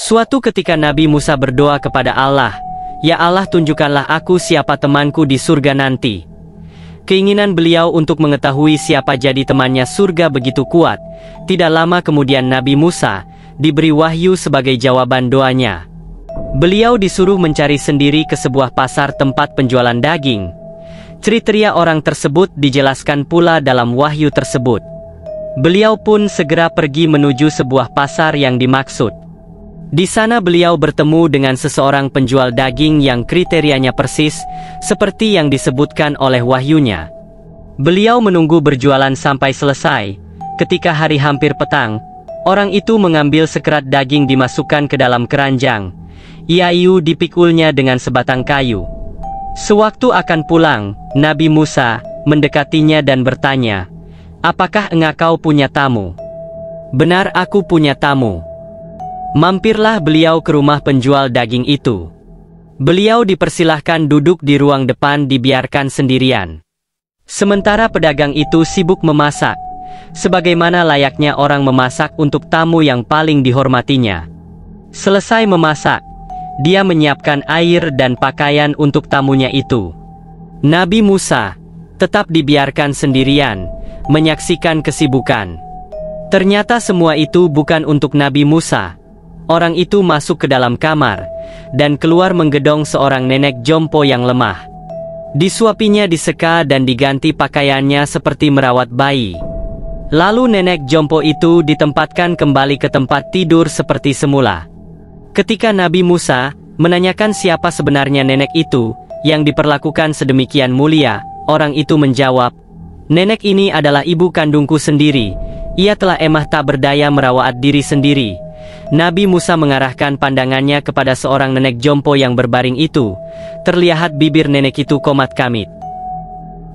Suatu ketika Nabi Musa berdoa kepada Allah, "Ya Allah, tunjukkanlah aku siapa temanku di surga nanti." Keinginan beliau untuk mengetahui siapa jadi temannya surga begitu kuat. Tidak lama kemudian Nabi Musa diberi wahyu sebagai jawaban doanya. Beliau disuruh mencari sendiri ke sebuah pasar tempat penjualan daging. Kriteria orang tersebut dijelaskan pula dalam wahyu tersebut. Beliau pun segera pergi menuju sebuah pasar yang dimaksud. Di sana beliau bertemu dengan seseorang penjual daging yang kriterianya persis seperti yang disebutkan oleh wahyunya. Beliau menunggu berjualan sampai selesai. Ketika hari hampir petang, orang itu mengambil sekerat daging dimasukkan ke dalam keranjang. Iayu dipikulnya dengan sebatang kayu. Sewaktu akan pulang, Nabi Musa mendekatinya dan bertanya, "Apakah engkau punya tamu?" "Benar, aku punya tamu." Mampirlah beliau ke rumah penjual daging itu. Beliau dipersilahkan duduk di ruang depan dibiarkan sendirian. Sementara pedagang itu sibuk memasak, sebagaimana layaknya orang memasak untuk tamu yang paling dihormatinya. Selesai memasak, dia menyiapkan air dan pakaian untuk tamunya itu. Nabi Musa tetap dibiarkan sendirian, menyaksikan kesibukan. Ternyata semua itu bukan untuk Nabi Musa. Orang itu masuk ke dalam kamar, dan keluar menggedong seorang nenek jompo yang lemah. Disuapinya diseka dan diganti pakaiannya seperti merawat bayi. Lalu nenek jompo itu ditempatkan kembali ke tempat tidur seperti semula. Ketika Nabi Musa menanyakan siapa sebenarnya nenek itu, yang diperlakukan sedemikian mulia, orang itu menjawab, "Nenek ini adalah ibu kandungku sendiri. Ia telah emah tak berdaya merawat diri sendiri." Nabi Musa mengarahkan pandangannya kepada seorang nenek jompo yang berbaring itu. Terlihat bibir nenek itu komat kamit.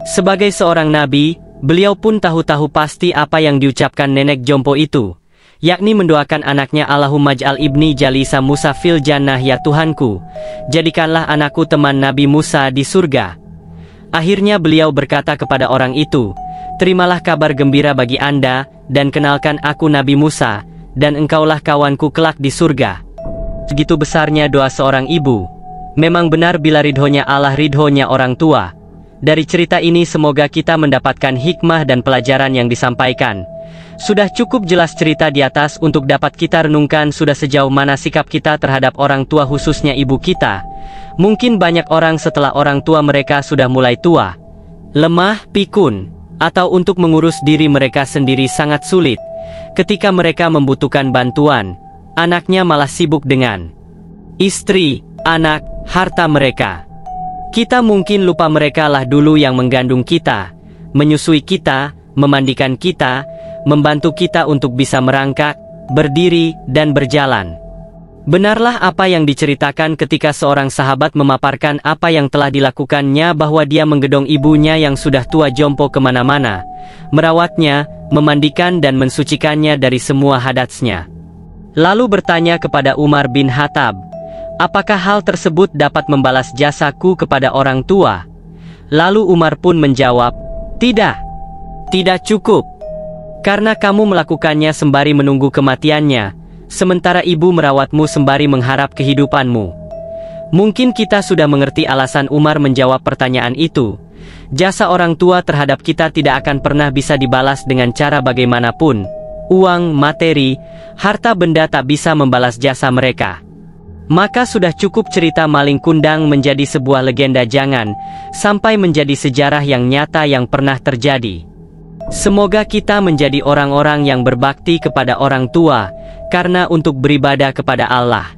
Sebagai seorang nabi, beliau pun tahu-tahu pasti apa yang diucapkan nenek jompo itu, yakni mendoakan anaknya, "Allahumma ja'al ibni jalisa Musa fil jannah, ya Tuhanku, jadikanlah anakku teman Nabi Musa di surga." Akhirnya beliau berkata kepada orang itu, "Terimalah kabar gembira bagi Anda, dan kenalkan aku Nabi Musa, dan engkaulah kawanku kelak di surga." Segitu besarnya doa seorang ibu. Memang benar bila ridhonya Allah ridhonya orang tua. Dari cerita ini semoga kita mendapatkan hikmah dan pelajaran yang disampaikan. Sudah cukup jelas cerita di atas untuk dapat kita renungkan sudah sejauh mana sikap kita terhadap orang tua, khususnya ibu kita. Mungkin banyak orang setelah orang tua mereka sudah mulai tua, lemah, pikun, atau untuk mengurus diri mereka sendiri sangat sulit. Ketika mereka membutuhkan bantuan, anaknya malah sibuk dengan istri, anak, harta mereka. Kita mungkin lupa mereka lah dulu yang menggandung kita, menyusui kita, memandikan kita, membantu kita untuk bisa merangkak, berdiri, dan berjalan. Benarlah apa yang diceritakan ketika seorang sahabat memaparkan apa yang telah dilakukannya, bahwa dia menggedong ibunya yang sudah tua jompo kemana-mana, merawatnya, memandikan dan mensucikannya dari semua hadatsnya. Lalu bertanya kepada Umar bin Khattab, "Apakah hal tersebut dapat membalas jasaku kepada orang tua?" Lalu Umar pun menjawab, Tidak cukup. Karena kamu melakukannya sembari menunggu kematiannya, sementara ibu merawatmu sembari mengharap kehidupanmu." Mungkin kita sudah mengerti alasan Umar menjawab pertanyaan itu. Jasa orang tua terhadap kita tidak akan pernah bisa dibalas dengan cara bagaimanapun. Uang, materi, harta benda tak bisa membalas jasa mereka. Maka sudah cukup cerita maling kundang menjadi sebuah legenda jangan sampai menjadi sejarah yang nyata yang pernah terjadi. Semoga kita menjadi orang-orang yang berbakti kepada orang tua, karena untuk beribadah kepada Allah